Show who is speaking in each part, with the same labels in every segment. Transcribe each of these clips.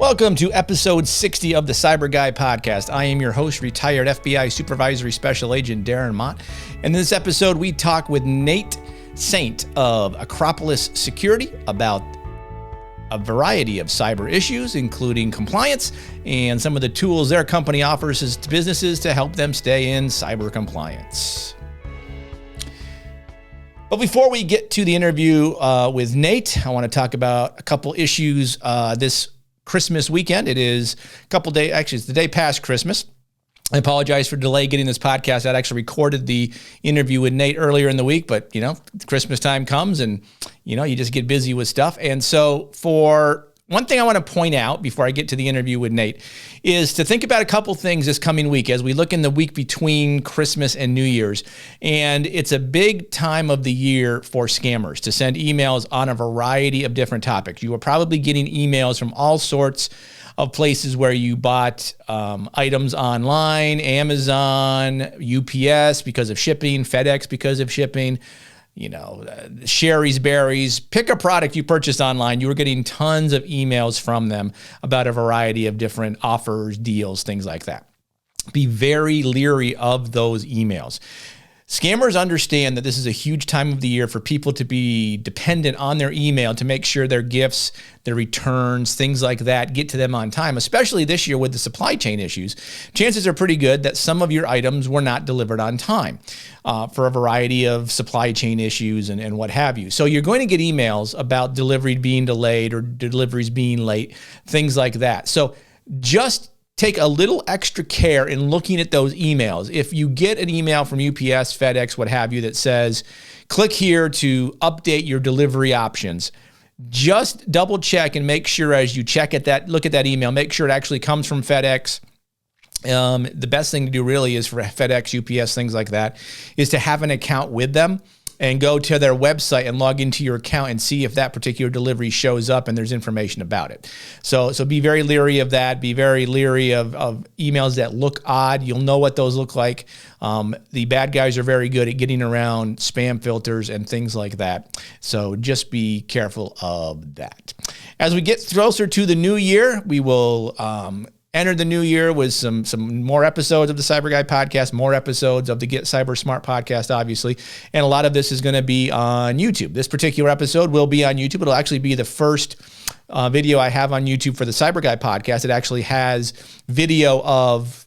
Speaker 1: Welcome to episode 60 of the CyBUr Guy Podcast. I am your host, retired FBI Supervisory Special Agent Darren Mott. In this episode, we talk with Nate Saint of Acropolis Security about a variety of cyber issues, including compliance and some of the tools their company offers to businesses to help them stay in cyber compliance. But before we get to the interview with Nate, I want to talk about a couple issues this Christmas weekend. It is a couple days, actually it's the day past Christmas. I apologize for delay getting this podcast. I'd actually recorded the interview with Nate earlier in the week, but Christmas time comes and you just get busy with stuff. And so for one thing I want to point out before I get to the interview with Nate is to think about a couple things this coming week as we look in the week between Christmas and New Year's. And it's a big time of the year for scammers to send emails on a variety of different topics. You are probably getting emails from all sorts of places where you bought items online, Amazon, UPS because of shipping, FedEx because of shipping, Sherry's Berries, pick a product you purchased online. You were getting tons of emails from them about a variety of different offers, deals, things like that. Be very leery of those emails. Scammers understand that this is a huge time of the year for people to be dependent on their email to make sure their gifts, their returns, things like that get to them on time, especially this year with the supply chain issues. Chances are pretty good that some of your items were not delivered on time for a variety of supply chain issues and what have you. So you're going to get emails about delivery being delayed or deliveries being late, things like that. So just take a little extra care in looking at those emails. If you get an email from UPS, FedEx, what have you, that says, click here to update your delivery options, just double check and make sure as you look at that email, make sure it actually comes from FedEx. The best thing to do really is for FedEx, UPS, things like that, is to have an account with them and go to their website and log into your account and see if that particular delivery shows up and there's information about it. So be very leery of that. Be very leery of emails that look odd. You'll know what those look like. The bad guys are very good at getting around spam filters and things like that. So just be careful of that. As we get closer to the new year, we will enter the new year with some more episodes of the CyBUr Guy Podcast, more episodes of the Get Cyber Smart Podcast, obviously. And a lot of this is going to be on YouTube. This particular episode will be on YouTube. It'll actually be the first video I have on YouTube for the CyBUr Guy Podcast. It actually has video of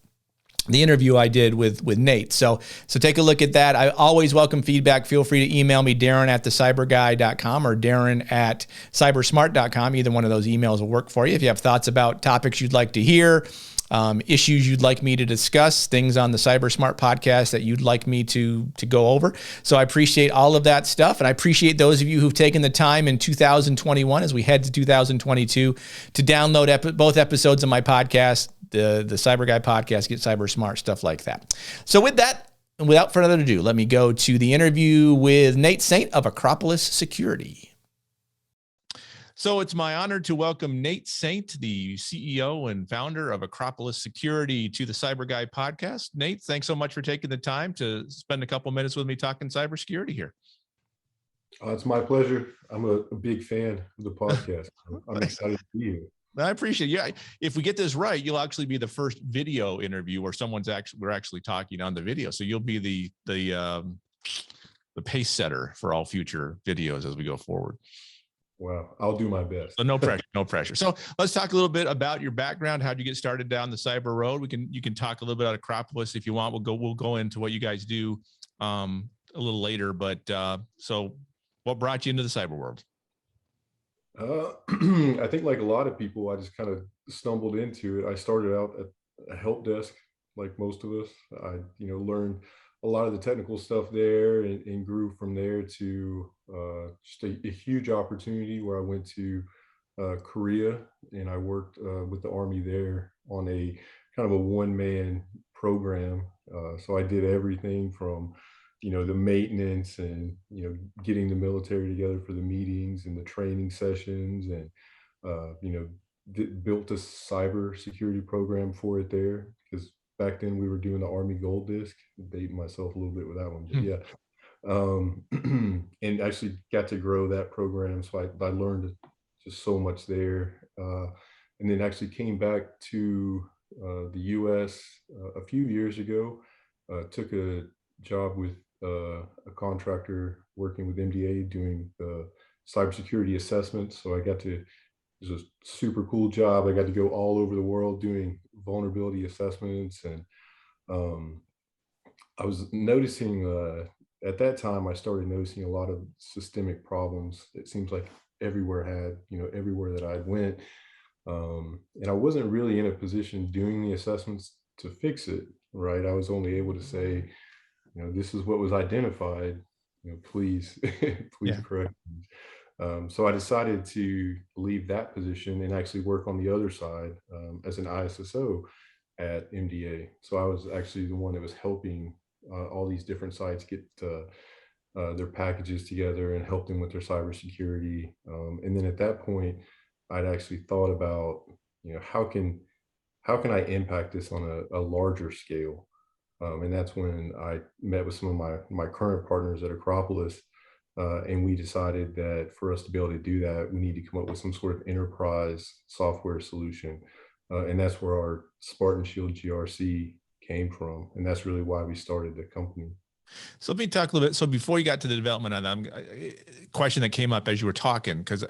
Speaker 1: the interview I did with Nate. So take a look at that. I always welcome feedback. Feel free to email me, Darren@thecyberguy.com or Darren@cybersmart.com. Either one of those emails will work for you. If you have thoughts about topics you'd like to hear, issues you'd like me to discuss, things on the Cyber Smart Podcast that you'd like me to go over. So I appreciate all of that stuff. And I appreciate those of you who've taken the time in 2021 as we head to 2022 to download both episodes of my podcast, the CyBUr Guy Podcast, Get Cyber Smart, stuff like that. So with that, and without further ado, let me go to the interview with Nate Saint of Acropolis Security. So it's my honor to welcome Nate Saint, the CEO and founder of Acropolis Security, to the CyBUr Guy Podcast. Nate, thanks so much for taking the time to spend a couple minutes with me talking cybersecurity here.
Speaker 2: It's my pleasure. I'm a big fan of the podcast. I'm excited to be here.
Speaker 1: I appreciate it. Yeah, if we get this right, you'll actually be the first video interview where we're actually talking on the video. So you'll be the pace setter for all future videos as we go forward.
Speaker 2: Wow, I'll do my best.
Speaker 1: So no pressure. So let's talk a little bit about your background. How'd you get started down the cyber road? You can talk a little bit about Acropolis if you want. We'll go into what you guys do a little later. But so what brought you into the cyber world?
Speaker 2: I think like a lot of people, I just kind of stumbled into it. I started out at a help desk, like most of us. I, learned a lot of the technical stuff there and grew from there to just a huge opportunity where I went to Korea and I worked with the Army there on a kind of a one-man program. So I did everything from the maintenance and, getting the military together for the meetings and the training sessions and, built a cyber security program for it there because back then we were doing the Army Gold Disc, dating myself a little bit with that one, but yeah. And actually got to grow that program. So I learned just so much there. and then actually came back to the U.S. A few years ago. Took a job with a contractor working with MDA doing the cybersecurity assessments. So I got to, it was a super cool job. I got to go all over the world doing vulnerability assessments. And um, I was noticing at that time, I started noticing a lot of systemic problems. It seems like everywhere had, everywhere that I went. And I wasn't really in a position doing the assessments to fix it, right? I was only able to say, this is what was identified, please, please
Speaker 1: Yeah.
Speaker 2: correct me. So I decided to leave that position and actually work on the other side as an ISSO at MDA. So I was actually the one that was helping all these different sites get their packages together and help them with their cybersecurity. And then at that point, I'd actually thought about, how can I impact this on a larger scale? And that's when I met with some of my current partners at Acropolis, and we decided that for us to be able to do that, we need to come up with some sort of enterprise software solution. And that's where our Spartan Shield GRC came from. And that's really why we started the company.
Speaker 1: So let me talk a little bit. So before you got to the development on that, question that came up as you were talking, because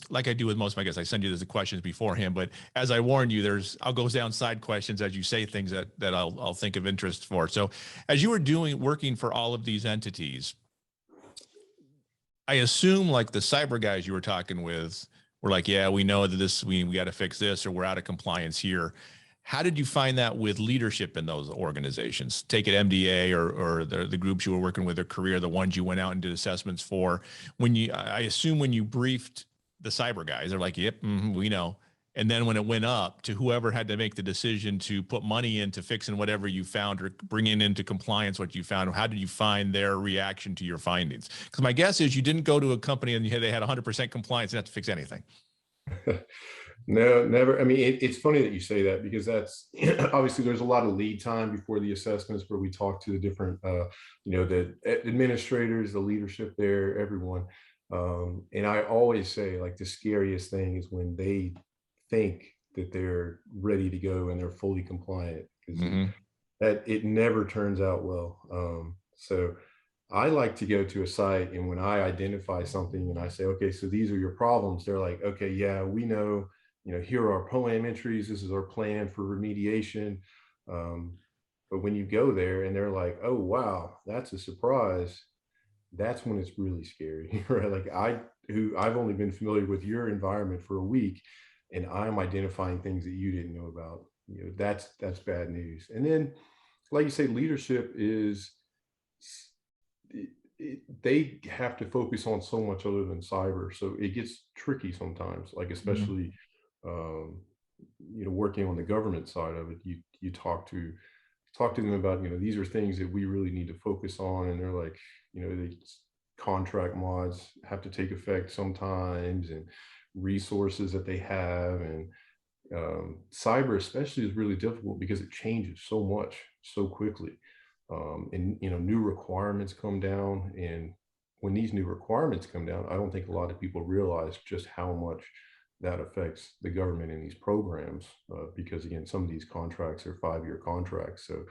Speaker 1: like I do with most of my guests, I send you the questions beforehand. But as I warned you, I'll go down side questions as you say things that I'll think of interest for. So as you were working for all of these entities, I assume like the cyber guys you were talking with were like, yeah, we know that we got to fix this, or we're out of compliance here. How did you find that with leadership in those organizations? Take it MDA or the groups you were working with, their career, the ones you went out and did assessments for. I assume when you briefed the cyber guys, they're like, yep, we know. And then when it went up to whoever had to make the decision to put money into fixing whatever you found or bringing into compliance what you found, how did you find their reaction to your findings? Because my guess is you didn't go to a company and they had 100% compliance and have to fix anything.
Speaker 2: No, never. I mean, it's funny that you say that, because that's obviously there's a lot of lead time before the assessments where we talk to the different, the administrators, the leadership there, everyone. And I always say, like, the scariest thing is when they think that they're ready to go and they're fully compliant, because that it never turns out well. So I like to go to a site, and when I identify something and I say, okay, so these are your problems, they're like, okay, yeah, we know, here are our POAM entries. This is our plan for remediation. But when you go there and they're like, oh, wow, that's a surprise, that's when it's really scary, right? Like I've only been familiar with your environment for a week, and I'm identifying things that you didn't know about. That's bad news. And then, like you say, leadership is, they have to focus on so much other than cyber, so it gets tricky sometimes, like especially working on the government side of it. You talk to them about, these are things that we really need to focus on, and they're like, the contract mods have to take effect sometimes, and resources that they have, and cyber especially is really difficult because it changes so much so quickly. And new requirements come down, and when these new requirements come down, I don't think a lot of people realize just how much that affects the government in these programs, because again, some of these contracts are 5-year contracts, so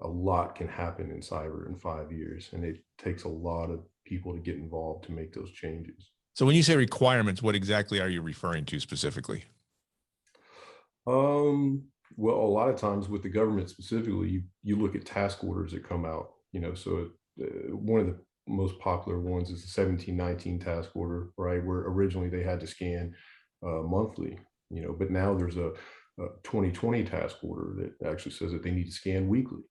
Speaker 2: a lot can happen in cyber in 5 years, and it takes a lot of people to get involved to make those changes.
Speaker 1: So when you say requirements, what exactly are you referring to specifically?
Speaker 2: Well, a lot of times with the government specifically, you look at task orders that come out, so one of the most popular ones is the 1719 task order, right? Where originally they had to scan monthly, but now there's a 2020 task order that actually says that they need to scan weekly.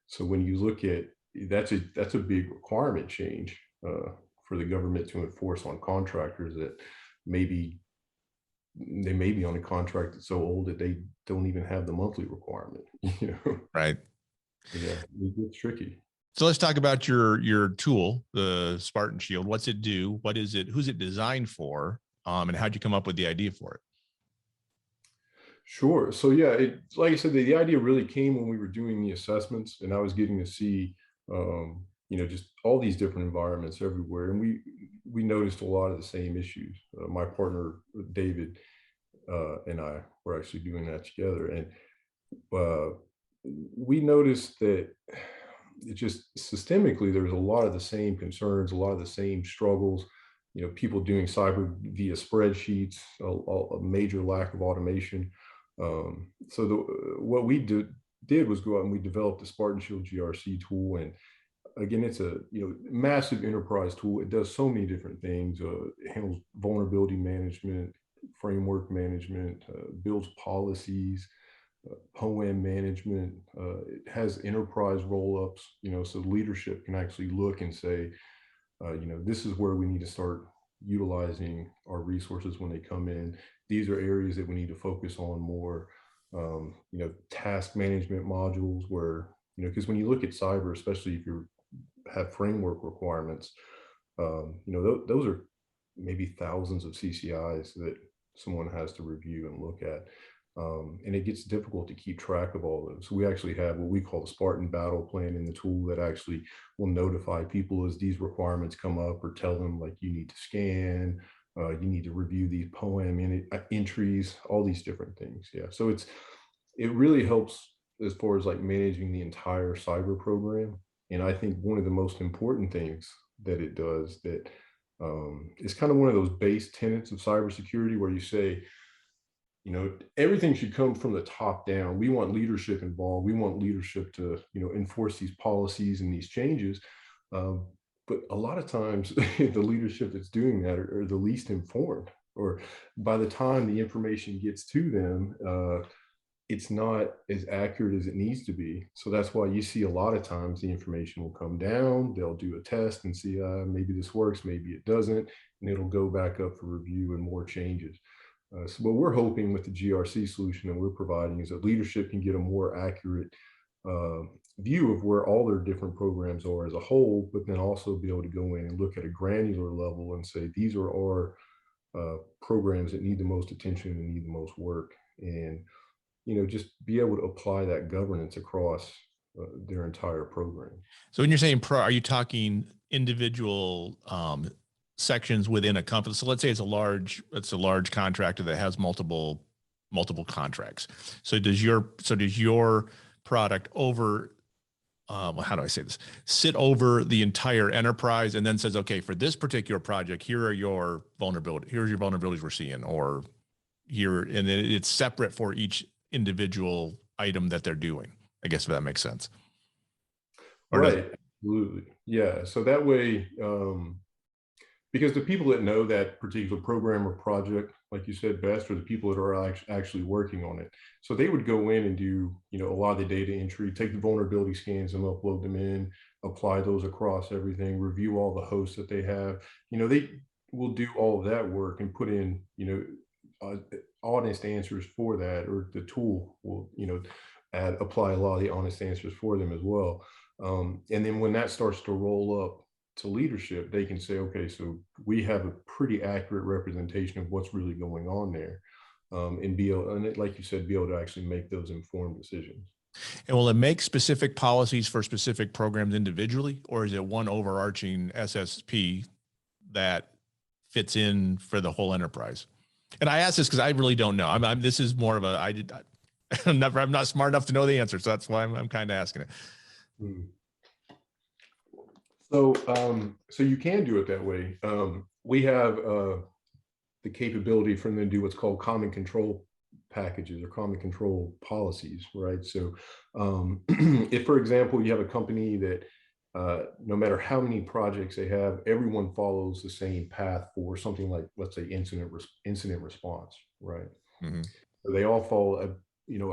Speaker 2: So when you look at, that's a big requirement change for the government to enforce on contractors that they may be on a contract that's so old that they don't even have the monthly requirement.
Speaker 1: Right.
Speaker 2: Yeah, it's tricky.
Speaker 1: So let's talk about your tool, the Spartan Shield. What's it do? What is it? Who's it designed for? And how'd you come up with the idea for it?
Speaker 2: Sure. So yeah, like I said, the idea really came when we were doing the assessments, and I was getting to see, just all these different environments everywhere, and we noticed a lot of the same issues. My partner David, and I were actually doing that together. And uh, we noticed that it just systemically, there was a lot of the same concerns, a lot of the same struggles, people doing cyber via spreadsheets, a major lack of automation. So what we did was go out and we developed the Spartan Shield GRC tool. And again, it's a massive enterprise tool. It does so many different things. It handles vulnerability management, framework management, builds policies, POAM management. It has enterprise roll-ups, so leadership can actually look and say, this is where we need to start utilizing our resources when they come in. These are areas that we need to focus on more. Task management modules where, because when you look at cyber, especially if you have framework requirements, those are maybe thousands of CCIs that someone has to review and look at. And it gets difficult to keep track of all those. So we actually have what we call the Spartan battle plan in the tool that actually will notify people as these requirements come up, or tell them like, you need to scan, you need to review these POAM entries, all these different things. Yeah. So it really helps as far as like managing the entire cyber program. And I think one of the most important things that it does that is kind of one of those base tenets of cybersecurity where you say, everything should come from the top down. We want leadership involved. We want leadership to, enforce these policies and these changes. But a lot of times the leadership that's doing that are the least informed, or by the time the information gets to them, it's not as accurate as it needs to be. So that's why you see a lot of times the information will come down, they'll do a test and see, maybe this works, maybe it doesn't, and it'll go back up for review and more changes. So what we're hoping with the GRC solution that we're providing is that leadership can get a more accurate view of where all their different programs are as a whole, but then also be able to go in and look at a granular level and say, these are our programs that need the most attention and need the most work. And, just be able to apply that governance across their entire program.
Speaker 1: So when you're saying are you talking individual sections within a company? So let's say it's a large contractor that has multiple contracts. So does your product over, how do I say this? Sit over the entire enterprise and then says, okay, for this particular project, here's your vulnerabilities we're seeing, or here, and then it's separate for each individual item that they're doing, I guess, if that makes sense.
Speaker 2: Or right. Absolutely. Yeah. So that way, because the people that know that particular program or project, like you said, best, are the people that are actually working on it. So they would go in and do, a lot of the data entry, take the vulnerability scans and upload them in, apply those across everything, review all the hosts that they have. They will do all of that work and put in, honest answers for that, or the tool will, apply a lot of the honest answers for them as well. And then when that starts to roll up to leadership, they can say, okay, so we have a pretty accurate representation of what's really going on there, and be able, and like you said, be able to actually make those informed decisions.
Speaker 1: And will it make specific policies for specific programs individually, or is it one overarching SSP that fits in for the whole enterprise? And I ask this because I really don't know. This is more of I'm not smart enough to know the answer, so that's why I'm kind of asking it.
Speaker 2: So you can do it that way. We have the capability for them to do what's called common control packages or common control policies, right? So if, for example, you have a company that no matter how many projects they have, everyone follows the same path for something like, let's say, incident response, right? Mm-hmm. So they all follow a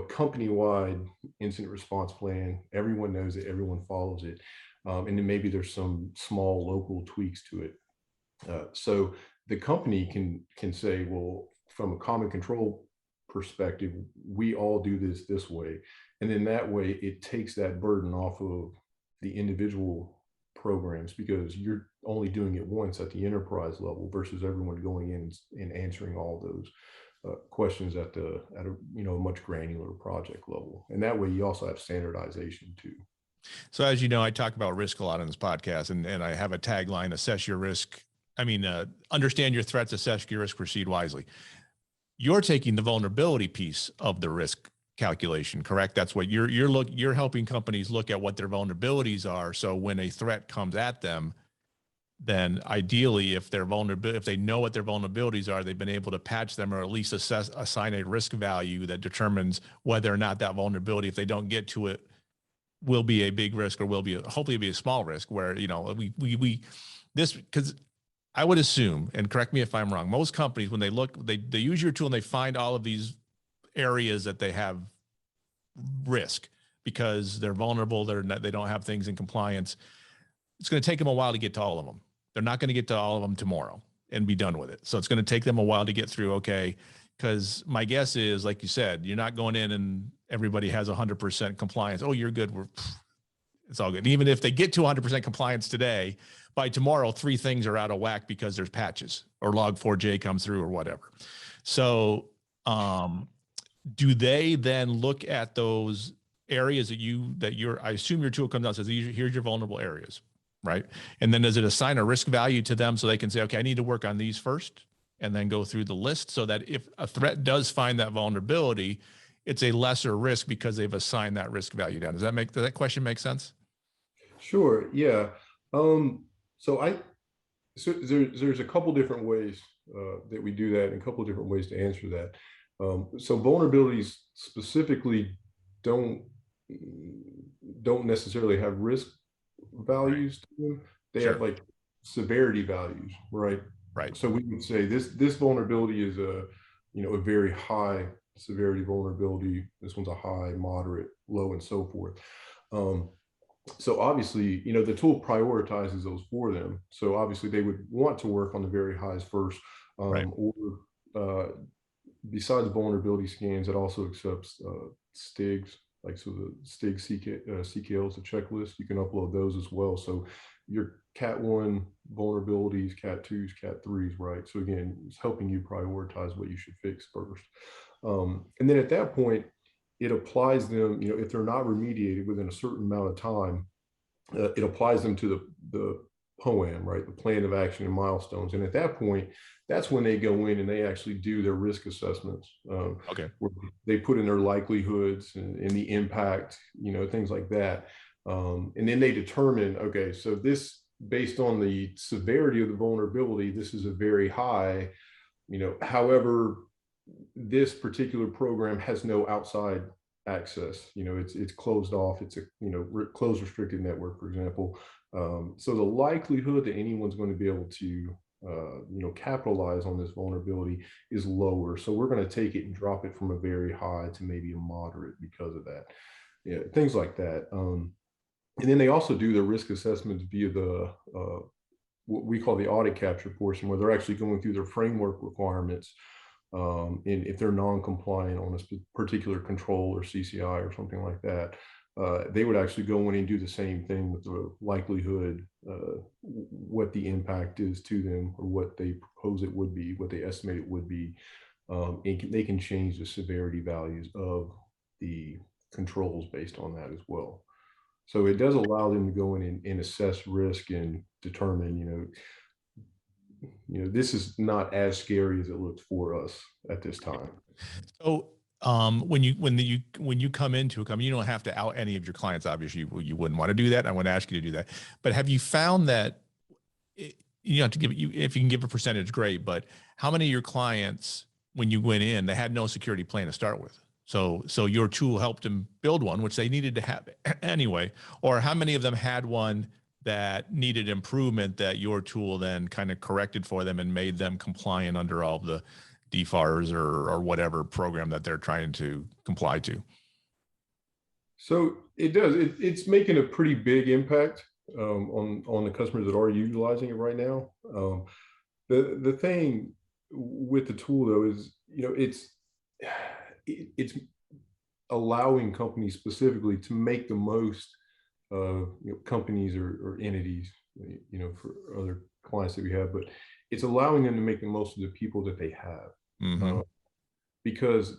Speaker 2: company-wide incident response plan. Everyone knows it, everyone follows it. And then maybe there's some small local tweaks to it. So the company can say, well, from a common control perspective, we all do this way. And then that way it takes that burden off of the individual programs, because you're only doing it once at the enterprise level versus everyone going in and answering all those questions at a much granular project level. And that way you also have standardization too.
Speaker 1: So as you know, I talk about risk a lot on this podcast, and I have a tagline: assess your risk. Understand your threats, assess your risk, proceed wisely. you're taking the vulnerability piece of the risk calculation, correct? That's what you're helping companies look at what their vulnerabilities are. So when a threat comes at them, then ideally, if they know what their vulnerabilities are, they've been able to patch them or at least assign a risk value that determines whether or not that vulnerability, if they don't get to it, will be a big risk or hopefully be a small risk where, because I would assume, and correct me if I'm wrong, most companies, when they look, they use your tool and they find all of these areas that they have risk because they're vulnerable, they don't have things in compliance. It's going to take them a while to get to all of them. They're not going to get to all of them tomorrow and be done with it. So it's going to take them a while to get through. Okay. Because my guess is, like you said, you're not going in and everybody has 100% compliance. Oh, you're good. It's all good. And even if they get to 100% compliance today, by tomorrow, 3 things are out of whack because there's patches or log4j comes through or whatever. So do they then look at those areas I assume your tool comes out and says, here's your vulnerable areas, right? And then does it assign a risk value to them so they can say, okay, I need to work on these first and then go through the list so that if a threat does find that vulnerability, it's a lesser risk because they've assigned that risk value down. Does that question make sense?
Speaker 2: Sure. Yeah. So there's a couple different ways that we do that and a couple different ways to answer that. So vulnerabilities specifically don't necessarily have risk values to them. They have like severity values, right?
Speaker 1: Right.
Speaker 2: So we would say this vulnerability is a very high severity vulnerability. This one's a high, moderate, low, and so forth. So obviously, the tool prioritizes those for them. So obviously, they would want to work on the very highs first,
Speaker 1: right.
Speaker 2: Or besides vulnerability scans, it also accepts STIGs. Like, so the STIG CKL is a checklist. You can upload those as well. So your Cat 1 vulnerabilities, Cat 2s, Cat 3s, right? So again, it's helping you prioritize what you should fix first. And then at that point, it applies them, if they're not remediated within a certain amount of time, it applies them to the POAM, right? The plan of action and milestones. And at that point, that's when they go in and they actually do their risk assessments.
Speaker 1: Okay.
Speaker 2: Where they put in their likelihoods and the impact, things like that. And then they determine, okay, so this, based on the severity of the vulnerability, this is a very high, however, this particular program has no outside access. It's closed off. It's a closed restricted network, for example. So the likelihood that anyone's going to be able to capitalize on this vulnerability is lower. So we're going to take it and drop it from a very high to maybe a moderate because of that. Yeah, things like that. And then they also do their risk assessments via the what we call the audit capture portion, where they're actually going through their framework requirements. And if they're non-compliant on a particular control or CCI or something like that, they would actually go in and do the same thing with the likelihood, what the impact is to them, or what they propose it would be, what they estimate it would be. And they can change the severity values of the controls based on that as well. So it does allow them to go in and assess risk and determine, this is not as scary as it looks for us at this time.
Speaker 1: So when you come into a company, you don't have to out any of your clients. Obviously, you wouldn't want to do that. I want to ask you to do that. But have you found that you have to give you, if you can give a percentage, great. But how many of your clients, when you went in, they had no security plan to start with? So your tool helped them build one, which they needed to have anyway. Or how many of them had one that needed improvement that your tool then kind of corrected for them and made them compliant under all the DFARS or whatever program that they're trying to comply to?
Speaker 2: So it does. It's making a pretty big impact on the customers that are utilizing it right now. The thing with the tool, though, is it's allowing companies specifically to make the most of companies or entities, for other clients that we have, but it's allowing them to make the most of the people that they have.
Speaker 1: Mm-hmm.
Speaker 2: Because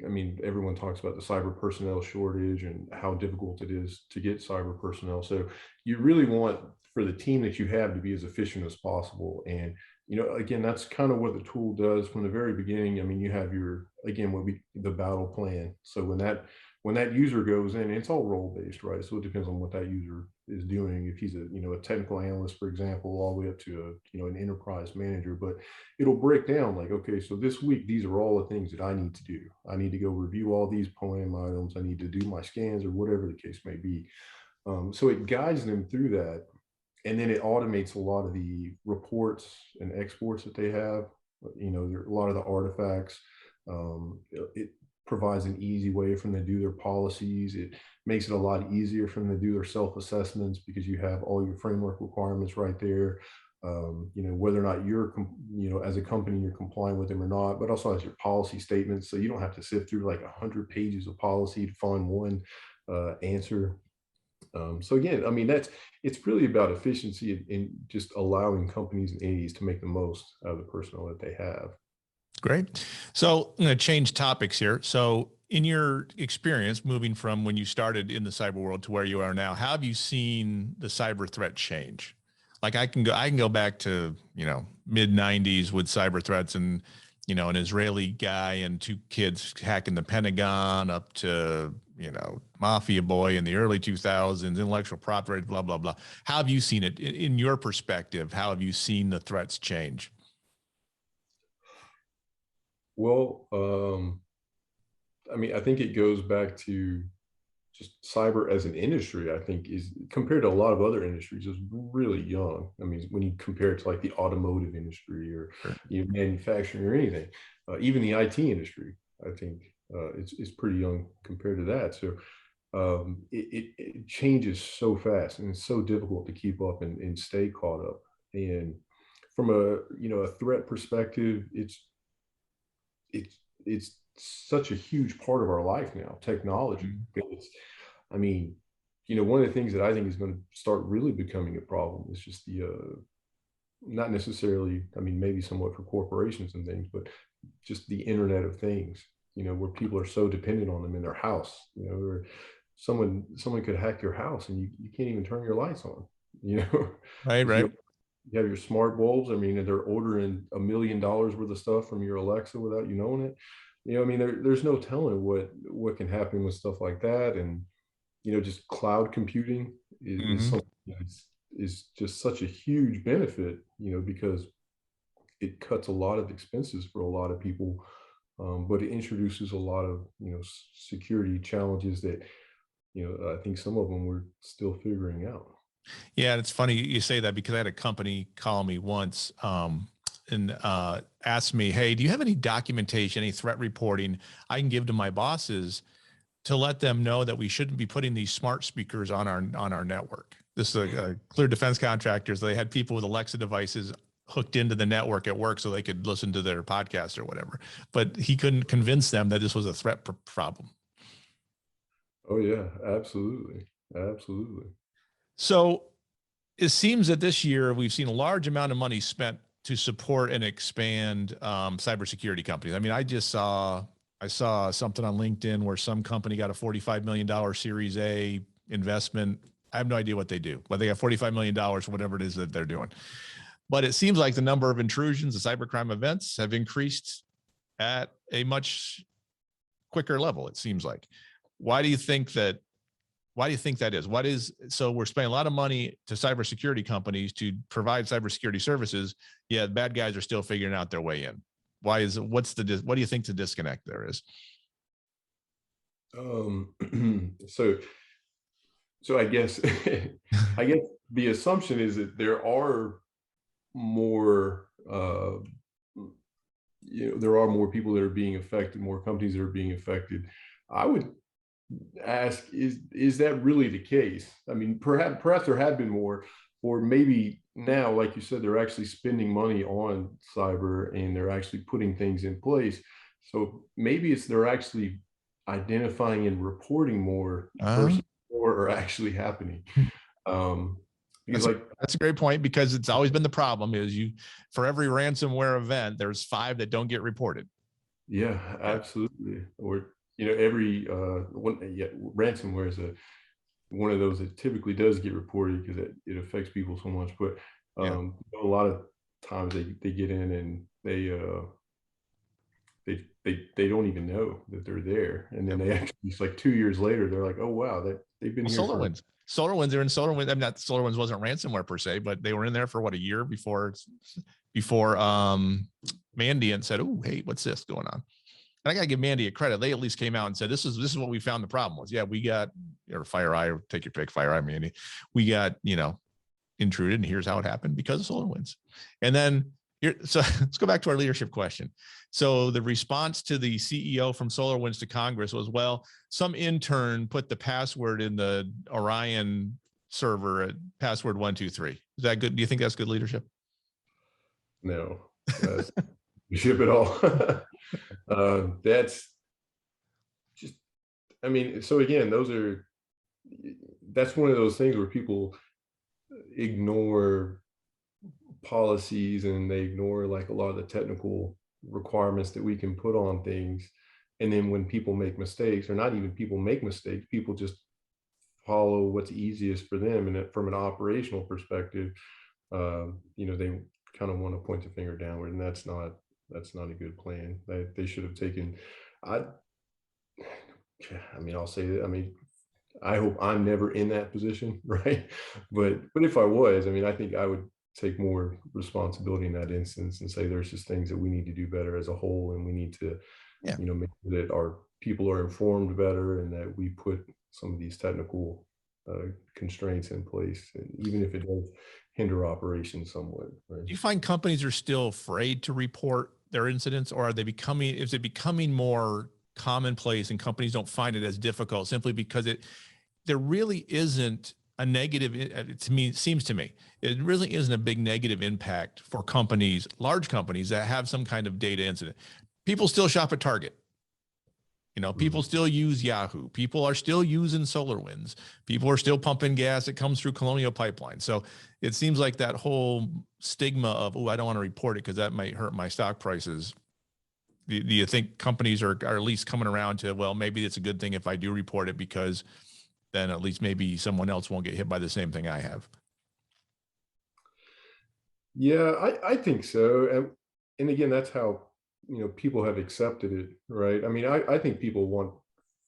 Speaker 2: everyone talks about the cyber personnel shortage and how difficult it is to get cyber personnel. So you really want for the team that you have to be as efficient as possible. And again, that's kind of what the tool does from the very beginning. I mean, you have the battle plan. So when that user goes in, it's all role based, right? So it depends on what that user is doing. If he's a technical analyst, for example, all the way up to an enterprise manager, but it'll break down like, okay, so this week, these are all the things that I need to do. I need to go review all these POAM items. I need to do my scans or whatever the case may be. So it guides them through that, and then it automates a lot of the reports and exports that they have. A lot of the artifacts. It provides an easy way for them to do their policies. It makes it a lot easier for them to do their self-assessments because you have all your framework requirements right there. Whether or not as a company, you're complying with them or not, but also has your policy statements. So you don't have to sift through like 100 pages of policy to find one answer. So again, I mean, it's really about efficiency and just allowing companies and entities to make the most out of the personnel that they have.
Speaker 1: Great. So I'm going to change topics here. So in your experience moving from when you started in the cyber world to where you are now, how have you seen the cyber threat change? Like I can go back to, mid 90s with cyber threats and, an Israeli guy and two kids hacking the Pentagon up to, Mafia Boy in the early 2000s, intellectual property, blah, blah, blah. How have you seen it in your perspective? How have you seen the threats change?
Speaker 2: Well, I mean, I think it goes back to just cyber as an industry, I think is compared to a lot of other industries is really young. I mean, when you compare it to like the automotive industry or manufacturing or anything, even the IT industry, I think it's pretty young compared to that. So it changes so fast and it's so difficult to keep up and stay caught up. And from a threat perspective, it's such a huge part of our life now, technology. I mean, one of the things that I think is going to start really becoming a problem is just not necessarily, I mean, maybe somewhat for corporations and things, but just the Internet of Things, where people are so dependent on them in their house, or someone could hack your house and you can't even turn your lights on,
Speaker 1: Right.
Speaker 2: You have your smart bulbs. I mean, they're ordering $1 million worth of stuff from your Alexa without you knowing it. I mean, there's no telling what can happen with stuff like that. And, just cloud computing is something is just such a huge benefit, because it cuts a lot of expenses for a lot of people. But it introduces a lot of, security challenges that, I think some of them we're still figuring out.
Speaker 1: Yeah, it's funny you say that because I had a company call me once and asked me, hey, do you have any documentation, any threat reporting I can give to my bosses to let them know that we shouldn't be putting these smart speakers on our network? This is a clear defense contractors. They had people with Alexa devices hooked into the network at work so they could listen to their podcast or whatever. But he couldn't convince them that this was a threat problem.
Speaker 2: Oh, yeah, absolutely. Absolutely.
Speaker 1: So it seems that this year we've seen a large amount of money spent to support and expand cybersecurity companies. I mean, I saw something on LinkedIn where some company got a $45 million Series A investment. I have no idea what they do, but they got $45 million, whatever it is that they're doing. But it seems like the number of intrusions and cybercrime events have increased at a much quicker level, it seems like. Why do you think that is? So we're spending a lot of money to cybersecurity companies to provide cybersecurity services, yet bad guys are still figuring out their way in. What do you think the disconnect there is?
Speaker 2: So I guess the assumption is that there are more there are more people that are being affected, more companies that are being affected. I would ask, is that really the case? I mean, perhaps there have been more, or maybe now, like you said, they're actually spending money on cyber and they're actually putting things in place. So maybe they're actually identifying and reporting more versus more are actually happening.
Speaker 1: That's a great point, because it's always been the problem is for every ransomware event, there's 5 that don't get reported.
Speaker 2: Yeah, absolutely. Or, every ransomware is one of those that typically does get reported because it affects people so much. But a lot of times they get in and they don't even know that they're there, and then they actually, it's like 2 years later, they're like, oh wow, that they've been here.
Speaker 1: SolarWinds are in SolarWinds. I'm not, SolarWinds wasn't ransomware per se, but they were in there for what, a year before Mandiant said, oh, hey, what's this going on? And I got to give Mandiant credit. They at least came out and said, this is what we found the problem was. Yeah, we got, or FireEye, or take your pick, FireEye, Mandiant. We got, intruded, and here's how it happened because of SolarWinds. And then so let's go back to our leadership question. So the response to the CEO from SolarWinds to Congress was, well, some intern put the password in the Orion server at password 123. Is that good? Do you think that's good leadership?
Speaker 2: No, that's leadership at all. That's just, I mean, so again, that's one of those things where people ignore policies and they ignore like a lot of the technical requirements that we can put on things. And then when people make mistakes, or not even people make mistakes, people just follow what's easiest for them. And from an operational perspective, they kind of want to point the finger downward, and that's not a good plan. They should have taken, I'll say that, I hope I'm never in that position, right? But if I was, I think I would take more responsibility in that instance and say there's just things that we need to do better as a whole, and we need to, make sure that our people are informed better, and that we put some of these technical constraints in place, and even if it does hinder operations somewhat. Right?
Speaker 1: Do you find companies are still afraid to report their incidents, or is it becoming more commonplace and companies don't find it as difficult simply because there really isn't a negative, it seems to me, it really isn't a big negative impact for companies, large companies that have some kind of data incident. People still shop at Target. People still use Yahoo. People are still using SolarWinds. People are still pumping gas that comes through Colonial Pipeline. So it seems like that whole stigma of, I don't want to report it because that might hurt my stock prices. Do you think companies are at least coming around to, well, maybe it's a good thing if I do report it, because then at least maybe someone else won't get hit by the same thing I have?
Speaker 2: Yeah, I think so. And again, that's how, people have accepted it, right? I think people want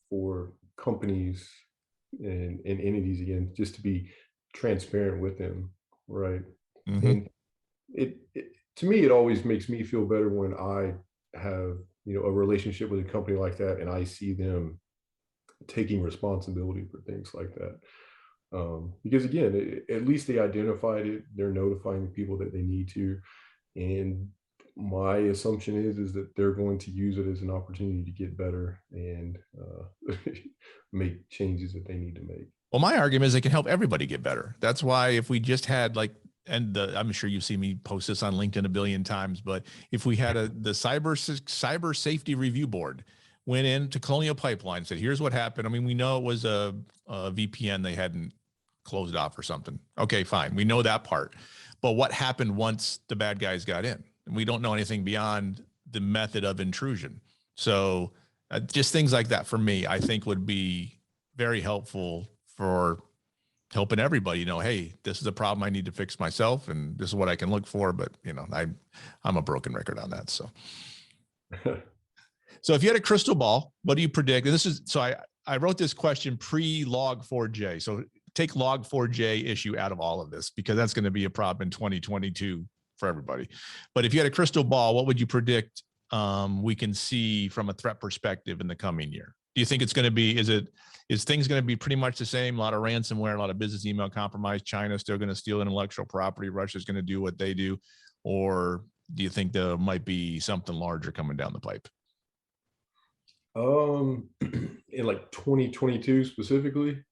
Speaker 2: for companies and entities, again, just to be transparent with them, right? Mm-hmm. And it to me, it always makes me feel better when I have, a relationship with a company like that, and I see them taking responsibility for things like that. Because again, at least they identified it, they're notifying the people that they need to. And my assumption is that they're going to use it as an opportunity to get better and make changes that they need to make.
Speaker 1: Well, my argument is it can help everybody get better. That's why if we just had I'm sure you've seen me post this on LinkedIn a billion times, but if we had the cyber safety review board went into Colonial Pipeline, said, here's what happened. We know it was a VPN they hadn't closed off or something. Okay, fine. We know that part. But what happened once the bad guys got in? And we don't know anything beyond the method of intrusion. So just things like that for me, I think would be very helpful for helping everybody hey, this is a problem I need to fix myself, and this is what I can look for. But I'm a broken record on that. So, so if you had a crystal ball, what do you predict? And I wrote this question pre-Log4j. So take Log4j issue out of all of this, because that's going to be a problem in 2022 for everybody. But if you had a crystal ball, what would you predict we can see from a threat perspective in the coming year? Do you think it's going to be, is things going to be pretty much the same? A lot of ransomware, a lot of business email compromise, China's still going to steal intellectual property, Russia's going to do what they do? Or do you think there might be something larger coming down the pipe?
Speaker 2: In like 2022 specifically?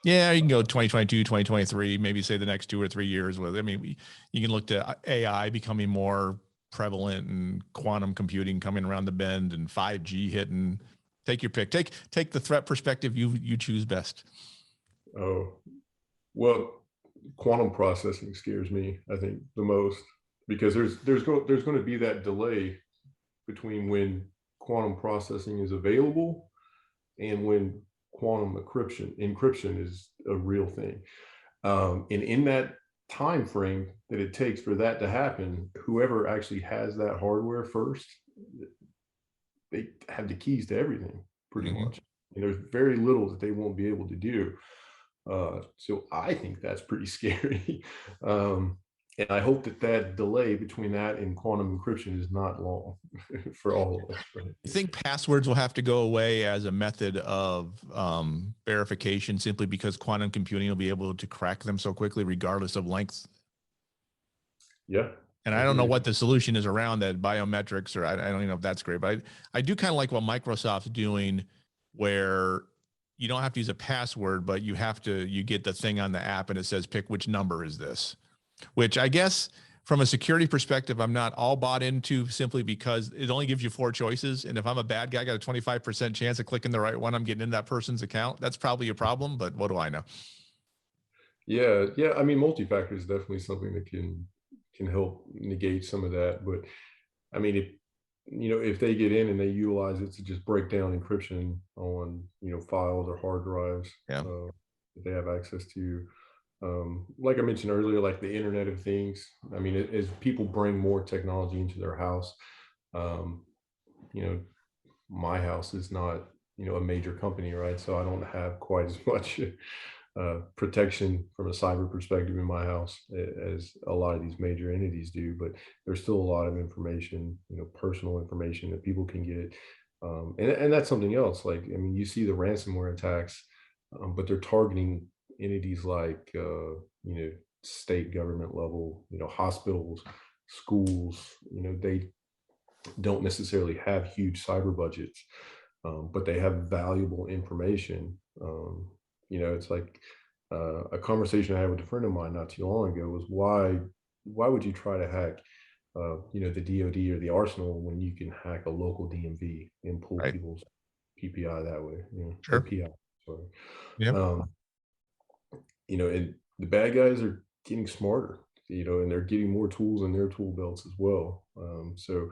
Speaker 1: Yeah, you can go 2022, 2023, maybe say the next 2 or 3 years. You can look to AI becoming more prevalent and quantum computing coming around the bend and 5G hitting. Take your pick. Take the threat perspective you choose best.
Speaker 2: Oh, well, quantum processing scares me, I think, the most, because there's going to be that delay between when quantum processing is available and when quantum encryption is a real thing. And in that time frame that it takes for that to happen, whoever actually has that hardware first, they have the keys to everything pretty
Speaker 1: Mhm.
Speaker 2: much. And there's very little that they won't be able to do. So I think that's pretty scary. And I hope that that delay between that and quantum encryption is not long for all of us. Right?
Speaker 1: You think passwords will have to go away as a method of verification simply because quantum computing will be able to crack them so quickly, regardless of length?
Speaker 2: Yeah.
Speaker 1: And
Speaker 2: I
Speaker 1: I don't know
Speaker 2: agree.
Speaker 1: what the solution is around that, biometrics, or I don't even know if that's great, but I do kind of like what Microsoft's doing, where you don't have to use a password, but you get the thing on the app and it says, pick which number is this, which I guess from a security perspective, I'm not all bought into, simply because it only gives you 4 choices. And if I'm a bad guy, I got a 25% chance of clicking the right one, I'm getting into that person's account. That's probably a problem, but what do I know?
Speaker 2: Yeah, yeah. I mean, multi-factor is definitely something that can help negate some of that. But I mean, if they get in and they utilize it to just break down encryption on files or hard drives
Speaker 1: Yeah.
Speaker 2: that they have access to, like I mentioned earlier, like the Internet of Things. I mean, as people bring more technology into their house, um, you know, my house is not a major company, right? So I don't have quite as much protection from a cyber perspective in my house as a lot of these major entities do. But there's still a lot of information, personal information that people can get, and that's something else. Like, I mean, you see the ransomware attacks, but they're targeting entities like state government level, hospitals, schools. They don't necessarily have huge cyber budgets, but they have valuable information. It's like a conversation I had with a friend of mine not too long ago was why would you try to hack the DoD or the Arsenal when you can hack a local DMV and pull
Speaker 1: Right.
Speaker 2: people's PPI that way, or
Speaker 1: Sure.
Speaker 2: PI, sorry.
Speaker 1: Yeah.
Speaker 2: Um, and the bad guys are getting smarter, and they're getting more tools in their tool belts as well. So,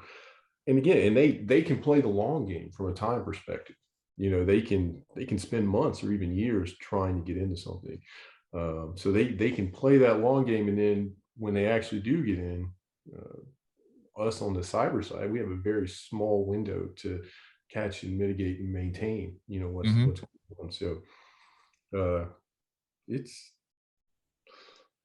Speaker 2: and again, and they can play the long game from a time perspective. They can spend months or even years trying to get into something. So they can play that long game, and then when they actually do get in, us on the cyber side, we have a very small window to catch and mitigate and maintain.
Speaker 1: Hmm.
Speaker 2: What's going on. So uh, it's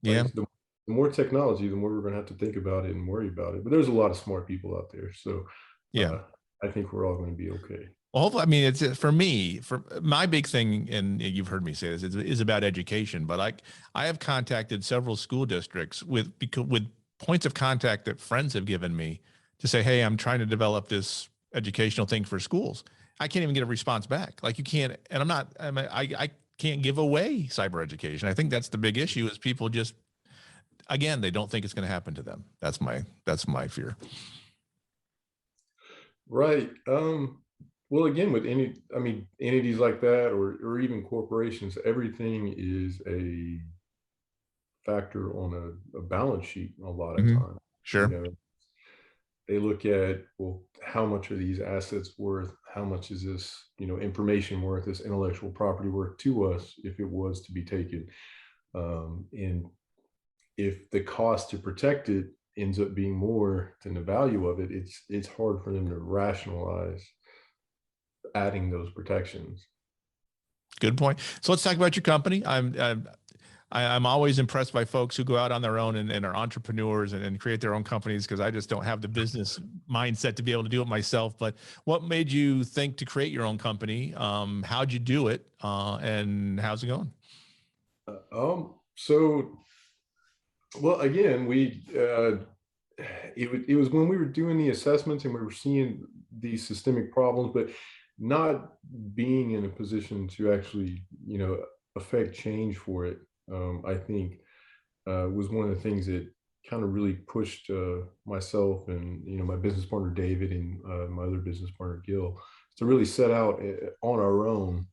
Speaker 1: Yeah.
Speaker 2: like the more technology, the more we're going to have to think about it and worry about it. But there's a lot of smart people out there, so
Speaker 1: Yeah.
Speaker 2: uh, I think we're all going to be okay.
Speaker 1: Well, hopefully, I mean, it's for me, for my big thing, and you've heard me say this, is about education. But I have contacted several school districts with points of contact that friends have given me to say, hey, I'm trying to develop this educational thing for schools. I can't even get a response back. Like, you can't, and I can't give away cyber education. I think that's the big issue, is people just, again, they don't think it's going to happen to them. That's my fear.
Speaker 2: Right. Well, again, with I mean, entities like that, or even corporations, everything is a factor on a balance sheet a lot of
Speaker 1: Hmm.
Speaker 2: times. You
Speaker 1: Sure.
Speaker 2: know, they look at, well, how much are these assets worth? How much is this, information worth, this intellectual property worth to us if it was to be taken? And if the cost to protect it ends up being more than the value of it, it's hard for them to rationalize adding those protections.
Speaker 1: Good point. So let's talk about your company. I'm always impressed by folks who go out on their own and are entrepreneurs and create their own companies, because I just don't have the business mindset to be able to do it myself. But what made you think to create your own company? How'd you do it? And how's it going?
Speaker 2: So, well, again, it was when we were doing the assessments and we were seeing these systemic problems, but not being in a position to actually, affect change for it. I think was one of the things that kind of really pushed myself and my business partner David and my other business partner Gil to really set out on our own.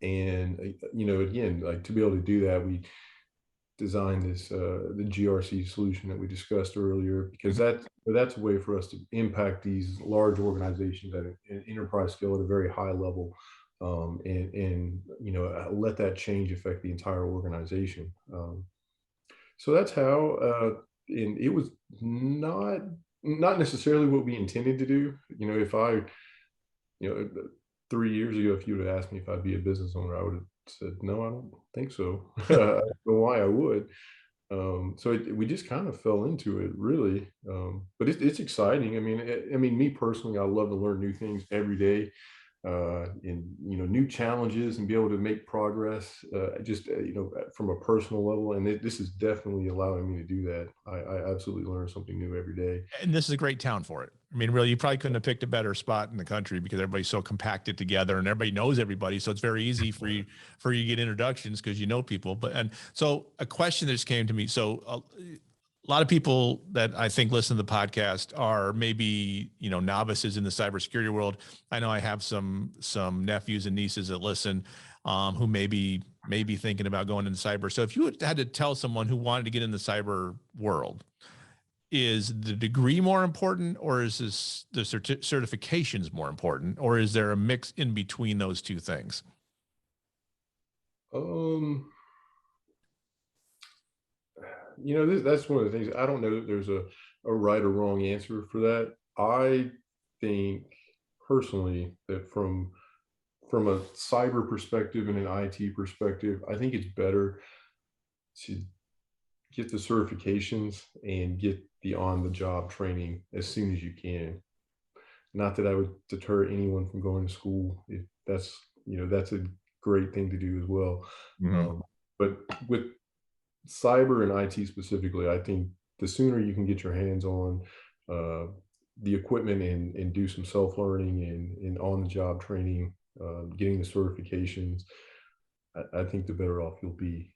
Speaker 2: And again, like, to be able to do that, we designed this the GRC solution that we discussed earlier, because
Speaker 1: Mhm.
Speaker 2: that's a way for us to impact these large organizations at an enterprise scale at a very high level, and let that change affect the entire organization. So that's how, and it was not necessarily what we intended to do. If I, you know, 3 years ago, if you would have asked me if I'd be a business owner, I would have said, no, I don't think so. I don't know why I would. We just kind of fell into it, really. But it's exciting. I mean, me personally, I love to learn new things every day, and new challenges, and be able to make progress, just from a personal level. And this is definitely allowing me to do that. I absolutely learn something new every day.
Speaker 1: And this is a great town for it. I mean, really, you probably couldn't have picked a better spot in the country because everybody's so compacted together and everybody knows everybody. So it's very easy for you to get introductions because you know people. And so a question that just came to me. So a lot of people that I think listen to the podcast are maybe, novices in the cybersecurity world. I know I have some nephews and nieces that listen, who may be thinking about going into cyber. So if you had to tell someone who wanted to get in the cyber world, is the degree more important, or is the certifications more important, or is there a mix in between those two things?
Speaker 2: That's one of the things. I don't know that there's a right or wrong answer for that. I think personally that from a cyber perspective and an IT perspective, I think it's better to get the certifications and get the on-the-job training as soon as you can. Not that I would deter anyone from going to school. If that's a great thing to do as well.
Speaker 1: Mm-hmm.
Speaker 2: But with cyber and IT specifically, I think the sooner you can get your hands on the equipment and do some self-learning and on-the-job training, getting the certifications, I think the better off you'll be.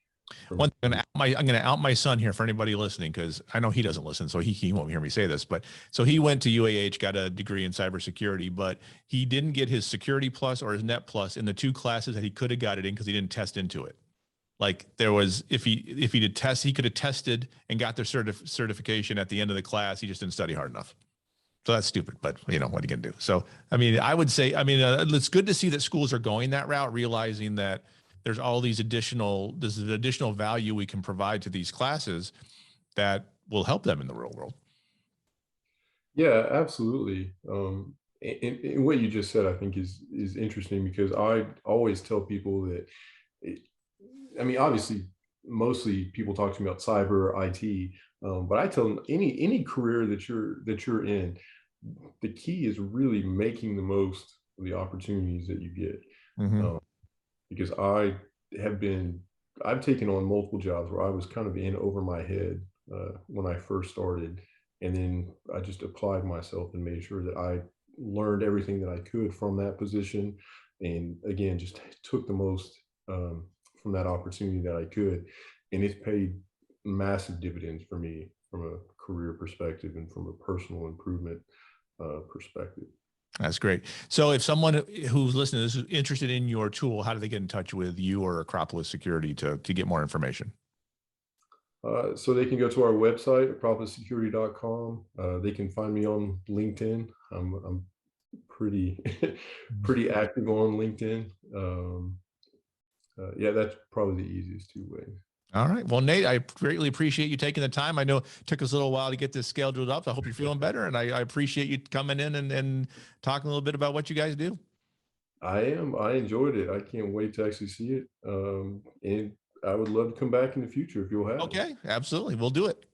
Speaker 1: I'm going to out my son here for anybody listening, because I know he doesn't listen, so he won't hear me say this. But so he went to UAH, got a degree in cybersecurity, but he didn't get his Security Plus or his Net Plus in the two classes that he could have got it in because he didn't test into it. Like there was, if he did test, he could have tested and got their certification at the end of the class. He just didn't study hard enough. So that's stupid, but what are you going to do? So, I mean, I would say, it's good to see that schools are going that route, realizing that there's all these additional value we can provide to these classes that will help them in the real world.
Speaker 2: Yeah, absolutely. And what you just said, I think is interesting, because I always tell people that, obviously, mostly people talk to me about cyber IT, but I tell them any career that you're in, the key is really making the most of the opportunities that you get.
Speaker 1: Mm-hmm.
Speaker 2: Because I've taken on multiple jobs where I was kind of in over my head when I first started, and then I just applied myself and made sure that I learned everything that I could from that position, and again, just took the most from that opportunity that I could, and it's paid massive dividends for me from a career perspective and from a personal improvement perspective.
Speaker 1: That's great. So if someone who's listening to this is interested in your tool, how do they get in touch with you or Acropolis Security to get more information?
Speaker 2: So they can go to our website, acropolissecurity.com. They can find me on LinkedIn. I'm pretty active on LinkedIn. Yeah, that's probably the easiest two ways.
Speaker 1: All right. Well, Nate, I greatly appreciate you taking the time. I know it took us a little while to get this scheduled up. I hope you're feeling better, and I appreciate you coming in and talking a little bit about what you guys do.
Speaker 2: I enjoyed it. I can't wait to actually see it. And I would love to come back in the future if you'll have.
Speaker 1: Okay, absolutely. We'll do it.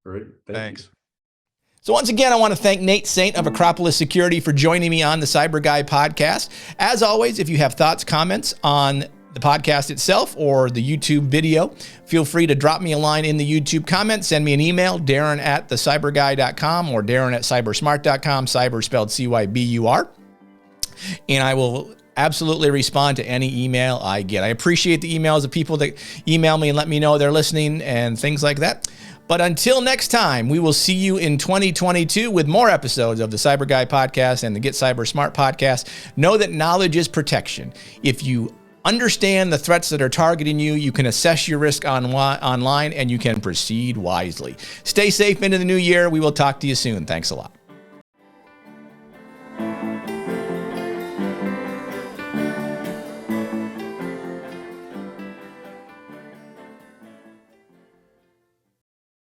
Speaker 2: Great.
Speaker 1: Thanks.
Speaker 2: You.
Speaker 1: So once again, I want to thank Nate Saint of Acropolis Security for joining me on the CyBUr Guy podcast. As always, if you have thoughts, comments on the podcast itself or the YouTube video, feel free to drop me a line in the YouTube comments. Send me an email, Darren@thecyberguy.com or Darren@cybersmart.com, cyber spelled CYBUR. And I will absolutely respond to any email I get. I appreciate the emails of people that email me and let me know they're listening and things like that. But until next time, we will see you in 2022 with more episodes of the CyBUr Guy podcast and the Get Cyber Smart podcast. Know that knowledge is protection. If you understand the threats that are targeting you, you can assess your risk online, and you can proceed wisely. Stay safe into the new year. We will talk to you soon. Thanks a lot.